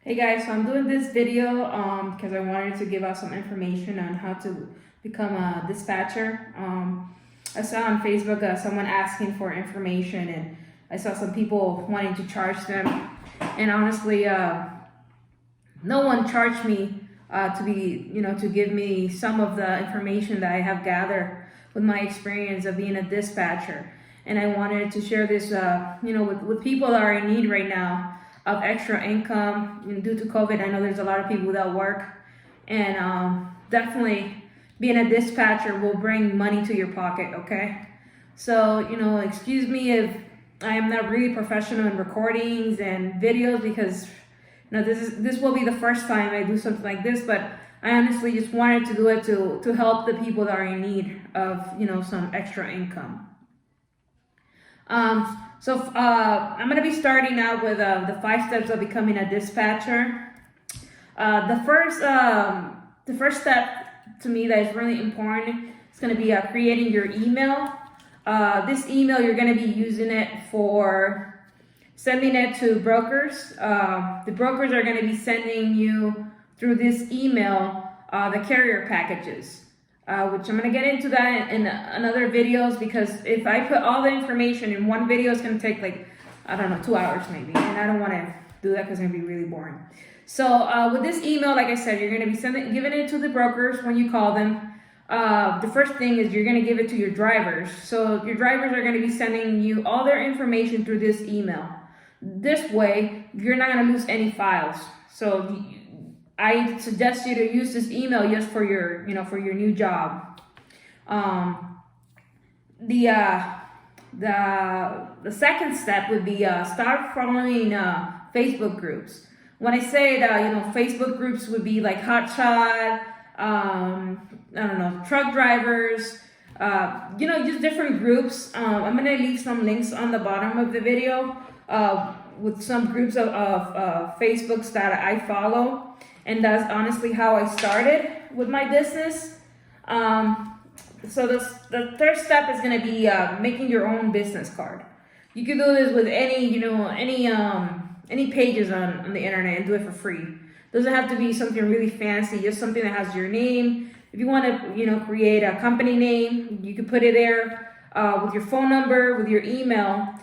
Hey guys, so I'm doing this video because I wanted to give out some information on how to become a dispatcher. I saw on Facebook someone asking for information, and I saw some people wanting to charge them. And honestly, no one charged me to give me some of the information that I have gathered with my experience of being a dispatcher. And I wanted to share this, with people that are in need right now of extra income due to COVID. I know there's a lot of people without work, and definitely being a dispatcher will bring money to your pocket. Okay, so excuse me if I am not really professional in recordings and videos, because this will be the first time I do something like this, but I honestly just wanted to do it to help the people that are in need of some extra income. I'm going to be starting out with the 5 steps of becoming a dispatcher. The first step to me that is really important is going to be creating your email. This email, you're going to be using it for sending it to brokers. The brokers are going to be sending you through this email the carrier packages. Which I'm going to get into that in another videos, because if I put all the information in one video, it's going to take 2 hours maybe, and I don't want to do that because it's going to be really boring. So with this email, like I said, you're going to be giving it to the brokers when you call them. The first thing is you're going to give it to your drivers. So your drivers are going to be sending you all their information through this email. This way, you're not going to lose any files. So I suggest you to use this email just for your new job. The second step would be start following Facebook groups. When I say that, Facebook groups would be like hotshot, truck drivers, just different groups. I'm gonna leave some links on the bottom of the video with some groups of Facebooks that I follow. And that's honestly how I started with my business. So the third step is going to be making your own business card. You can do this with any pages on the internet and do it for free. Doesn't have to be something really fancy, just something that has your name. If you want to, create a company name, you can put it there with your phone number, with your email.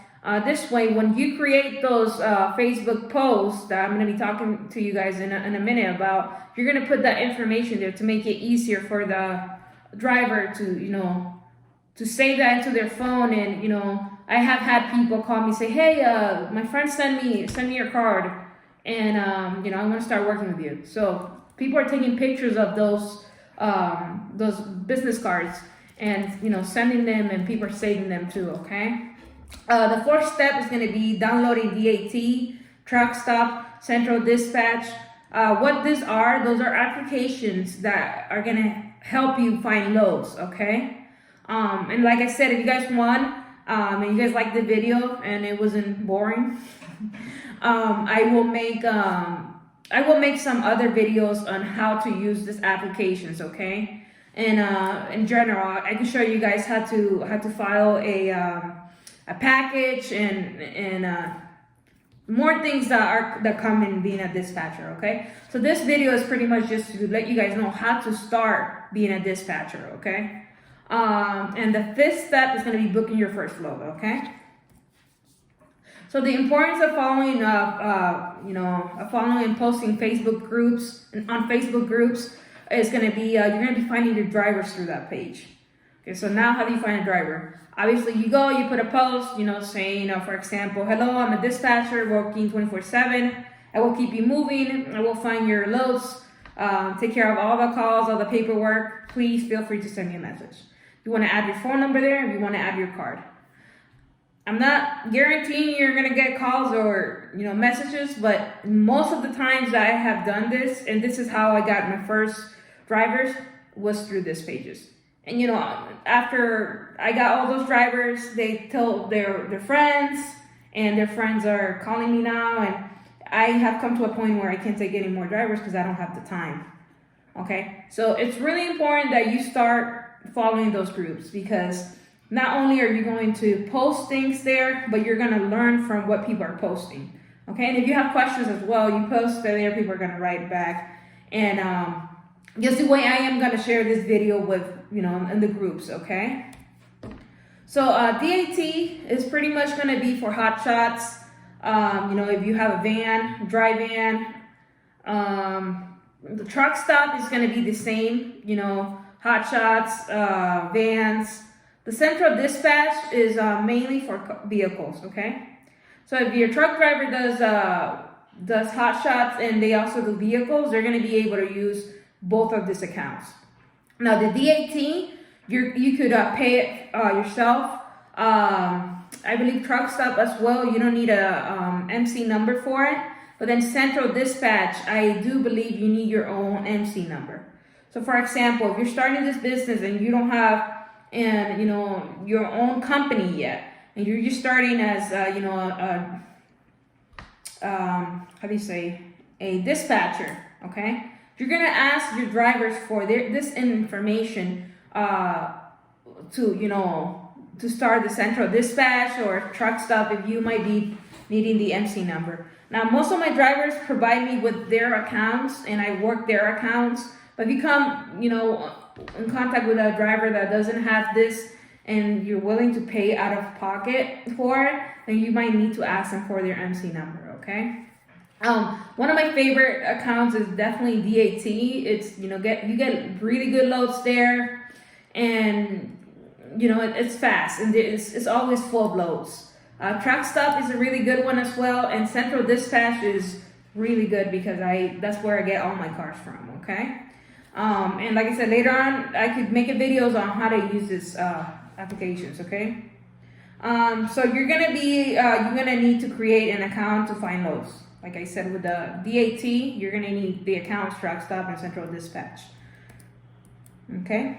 This way, when you create those Facebook posts that I'm going to be talking to you guys in a minute about, you're going to put that information there to make it easier for the driver to save that into their phone. And I have had people call me, say, hey, my friend send me your card, and I want to start working with you. So people are taking pictures of those business cards and sending them, and people are saving them too. Okay. The fourth step is going to be downloading DAT, Truck Stop, Central Dispatch. What those are applications that are going to help you find loads, okay? And like I said, if you guys want, and you guys like the video and it wasn't boring, I will make some other videos on how to use these applications, okay? And in general, I can show you guys how to file a package and more things that come in being a dispatcher. Okay, so this video is pretty much just to let you guys know how to start being a dispatcher. Okay, and the fifth step is going to be booking your first load. Okay, so the importance of following and posting Facebook groups on Facebook groups is going to be you're going to be finding your drivers through that page. Okay, so now how do you find a driver? Obviously, you put a post, saying, for example, hello, I'm a dispatcher working 24/7. I will keep you moving. I will find your loads, take care of all the calls, all the paperwork. Please feel free to send me a message. You want to add your phone number there, if you want to add your card. I'm not guaranteeing you're going to get calls or, messages, but most of the times that I have done this, and this is how I got my first drivers, was through these pages. And after I got all those drivers, they told their friends, and their friends are calling me now, and I have come to a point where I can't take any more drivers because I don't have the time. Okay, so it's really important that you start following those groups, because not only are you going to post things there, but you're going to learn from what people are posting. Okay, and if you have questions as well, you post there, people are gonna write back. And just the way I am gonna share this video with, in the groups, okay? So DAT is pretty much gonna be for hotshots. If you have a van, dry van, the truck stop is gonna be the same, hotshots, vans. The central dispatch is mainly for vehicles, okay? So if your truck driver does hotshots and they also do vehicles, they're gonna be able to use both of these accounts. Now the DAT, you could pay it yourself. I believe truck stop as well. You don't need a MC number for it. But then central dispatch, I do believe you need your own MC number. So for example, if you're starting this business and you don't have your own company yet, and you're just starting as a dispatcher, okay? You're gonna ask your drivers for this information to start the central dispatch or truck stop if you might be needing the MC number. Now, most of my drivers provide me with their accounts and I work their accounts. But if you come, in contact with a driver that doesn't have this and you're willing to pay out of pocket for it, then you might need to ask them for their MC number, okay? One of my favorite accounts is definitely DAT. It's, you get really good loads there, and it's fast and it's always full of loads. Truck stop is a really good one as well, and central dispatch is really good because that's where I get all my cars from, okay? And like I said, later on I could make videos on how to use this applications, okay? So you're gonna need to create an account to find loads. Like I said, with the DAT, you're gonna need the accounts, truck stop, and central dispatch. Okay.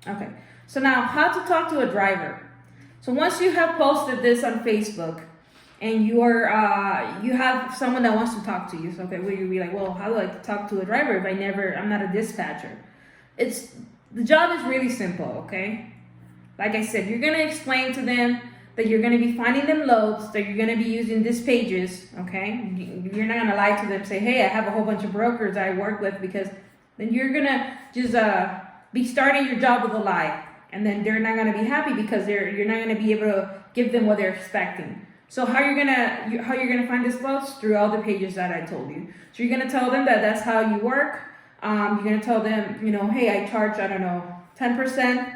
Okay. So now, how to talk to a driver. So once you have posted this on Facebook, and you have someone that wants to talk to you, so okay, where you'll be like, well, how do I talk to a driver if I'm not a dispatcher? The job is really simple, okay? Like I said, you're gonna explain to them that you're gonna be finding them loads, that you're gonna be using these pages, okay? You're not gonna lie to them, say, hey, I have a whole bunch of brokers I work with, because then you're gonna just be starting your job with a lie, and then they're not gonna be happy because you're not gonna be able to give them what they're expecting. So how you're gonna find these loads? Through all the pages that I told you. So you're gonna tell them that that's how you work. You're gonna tell them, hey, I charge, 10%,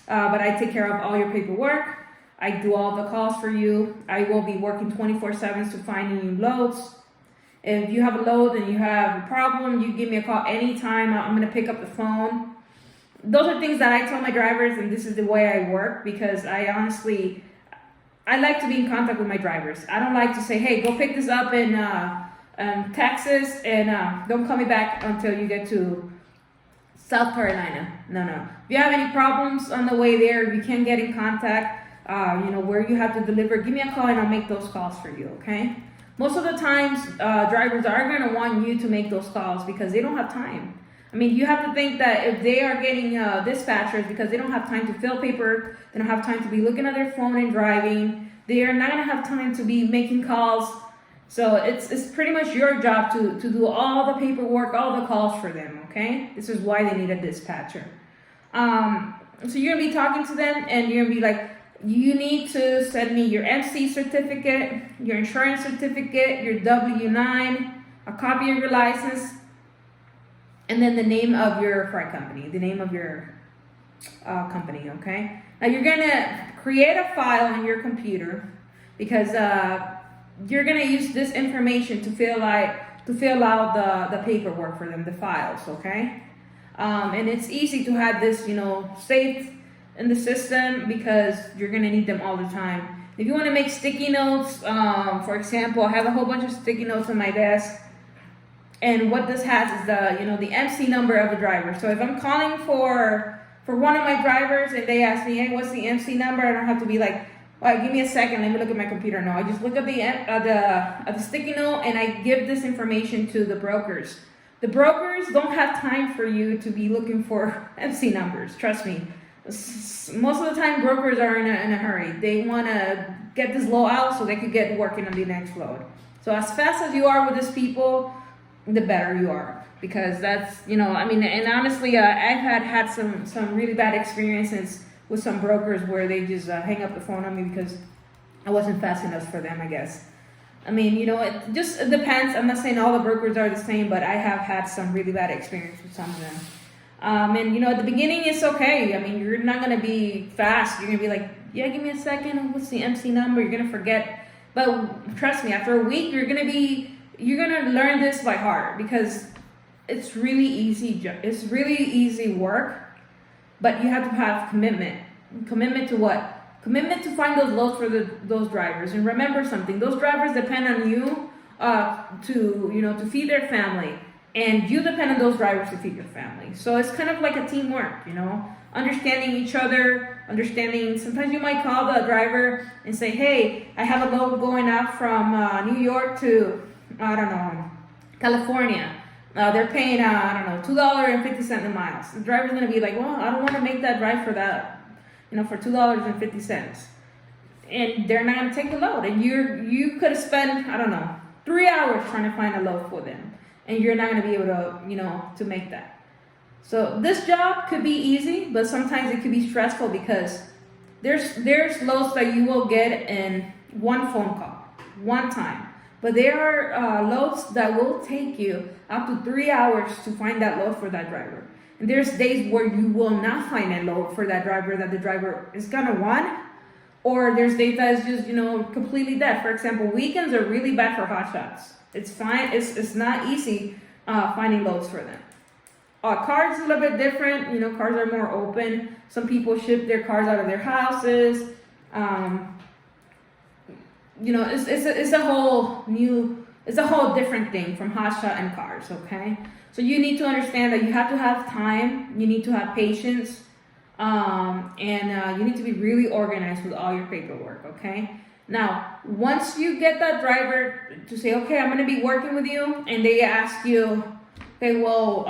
but I take care of all your paperwork. I do all the calls for you. I will be working 24/7 to finding you loads. If you have a load and you have a problem, you give me a call anytime. I'm gonna pick up the phone. Those are things that I tell my drivers, and this is the way I work, because I like to be in contact with my drivers. I don't like to say, hey, go pick this up in Texas and don't call me back until you get to South Carolina. No. If you have any problems on the way there, if you can't get in contact, where you have to deliver, give me a call and I'll make those calls for you, okay? Most of the times, drivers are going to want you to make those calls because they don't have time. I mean, you have to think that if they are getting dispatchers because they don't have time to fill paper, they don't have time to be looking at their phone and driving, they are not going to have time to be making calls. So it's pretty much your job to do all the paperwork, all the calls for them, okay? This is why they need a dispatcher. So you're going to be talking to them and you're going to be like, you need to send me your MC certificate, your insurance certificate, your W-9, a copy of your license, and then the name of your freight company, the name of your company, okay? Now you're gonna create a file on your computer because you're gonna use this information to fill out the paperwork for them, the files, okay? And it's easy to have this, saved in the system because you're gonna need them all the time. If you wanna make sticky notes, for example, I have a whole bunch of sticky notes on my desk. And what this has is the MC number of the driver. So if I'm calling for one of my drivers and they ask me, hey, what's the MC number? I don't have to be like, well, give me a second, let me look at my computer. No, I just look at the sticky note and I give this information to the brokers. The brokers don't have time for you to be looking for MC numbers. Trust me. Most of the time, brokers are in a hurry. They want to get this load out so they could get working on the next load. So as fast as you are with these people, the better you are. Because that's, and honestly, I've had some really bad experiences with some brokers where they just hang up the phone on me because I wasn't fast enough for them, I guess. It just depends. I'm not saying all the brokers are the same, but I have had some really bad experience with some of them. At the beginning, it's okay. You're not going to be fast. You're going to be like, yeah, give me a second. What's the MC number? You're going to forget. But trust me, after a week, you're going to learn this by heart because it's really easy. It's really easy work, but you have to have commitment. Commitment to what? Commitment to find those loads for those drivers. And remember something, those drivers depend on you to feed their family. And you depend on those drivers to feed your family. So it's kind of like a teamwork, understanding each other, sometimes you might call the driver and say, hey, I have a load going out from New York to, California. They're paying, $2.50 a mile. The driver's going to be like, well, I don't want to make that drive for that, for $2.50. And they're not going to take the load. And you could have spent, 3 hours trying to find a load for them. And you're not going to be able to, to make that. So this job could be easy, but sometimes it could be stressful because there's loads that you will get in one phone call, one time. But there are loads that will take you up to 3 hours to find that load for that driver. And there's days where you will not find a load for that driver that the driver is going to want. Or there's days that is just, completely dead. For example, weekends are really bad for hotshots. It's fine. It's not easy finding loads for them. Cars is a little bit different. Cars are more open. Some people ship their cars out of their houses. It's a whole different thing from hotshot and cars. Okay, so you need to understand that you have to have time. You need to have patience, and you need to be really organized with all your paperwork. Okay. Now, once you get that driver to say, okay, I'm going to be working with you, and they ask you, okay, well,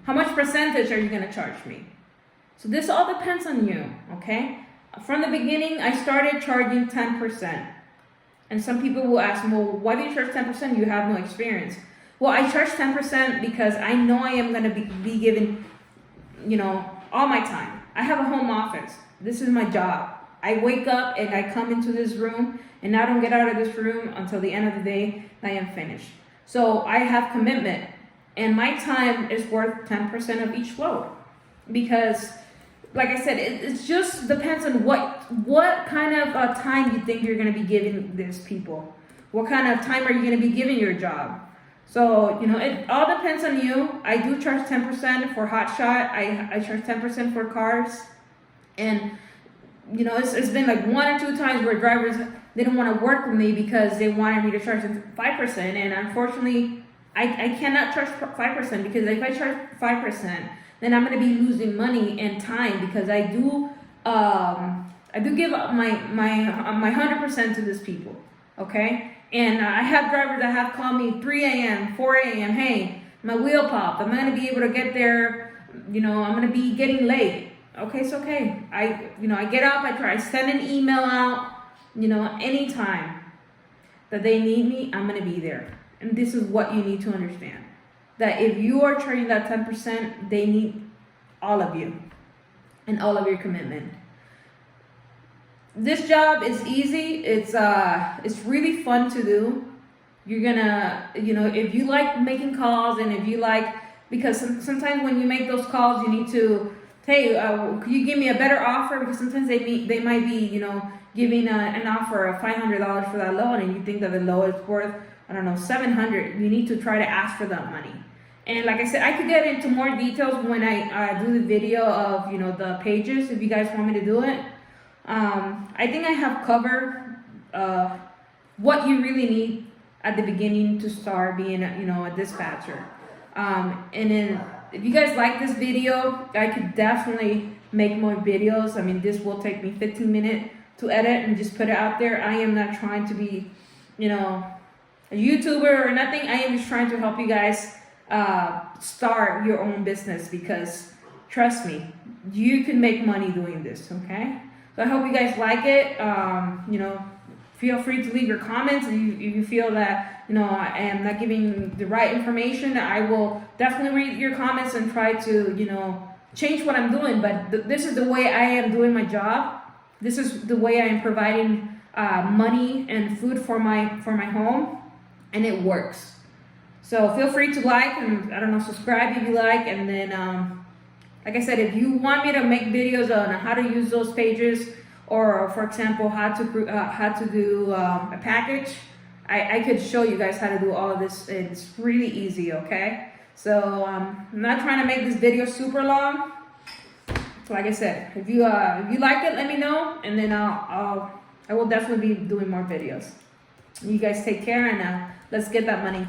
how much percentage are you going to charge me? So this all depends on you, okay? From the beginning, I started charging 10%. And some people will ask, well, why do you charge 10%? You have no experience. Well, I charge 10% because I know I am going to be given, all my time. I have a home office. This is my job. I wake up and I come into this room and I don't get out of this room until the end of the day I am finished. So I have commitment and my time is worth 10% of each load because, like I said, it just depends on what kind of time you think you're going to be giving these people. What kind of time are you going to be giving your job? So, it all depends on you. I do charge 10% for hotshot. I charge 10% for cars. And it's been like 1 or 2 times where drivers didn't want to work with me because they wanted me to charge them 5%. And unfortunately, I cannot charge 5% because if I charge 5%, then I'm going to be losing money and time because I do give up my 100% to these people. Okay. And I have drivers that have called me 3 a.m., 4 a.m. Hey, my wheel popped. I'm not going to be able to get there. I'm going to be getting late. Okay, it's okay. I get up, I send an email out, anytime that they need me, I'm going to be there. And this is what you need to understand. That if you are charging that 10%, they need all of you and all of your commitment. This job is easy. It's really fun to do. You're gonna, if you like making calls and if you like, because sometimes when you make those calls, you need to, hey, could you give me a better offer? Because sometimes they might be, giving an offer of $500 for that loan, and you think that the loan is worth, $700. You need to try to ask for that money. And like I said, I could get into more details when I do the video of, the pages, if you guys want me to do it. I think I have covered what you really need at the beginning to start being, a dispatcher. And then if you guys like this video, I could definitely make more videos. This will take me 15 minutes to edit and just put it out there. I am not trying to be, a YouTuber or nothing. I am just trying to help you guys start your own business because trust me, you can make money doing this, okay? So I hope you guys like it. You know, feel free to leave your comments if you feel that, you know, I am not giving the right information. I will definitely read your comments and try to, you know, change what I'm doing. But this is the way I am doing my job. This is the way I am providing money and food for my home, and it works. So feel free to like and, I don't know, subscribe if you like. And then, like I said, if you want me to make videos on how to use those pages, or for example, how to do a package, I could show you guys how to do all of this. It's really easy, okay? So I'm not trying to make this video super long. So like I said, if you like it, let me know, and then I will definitely be doing more videos. You guys take care, and let's get that money.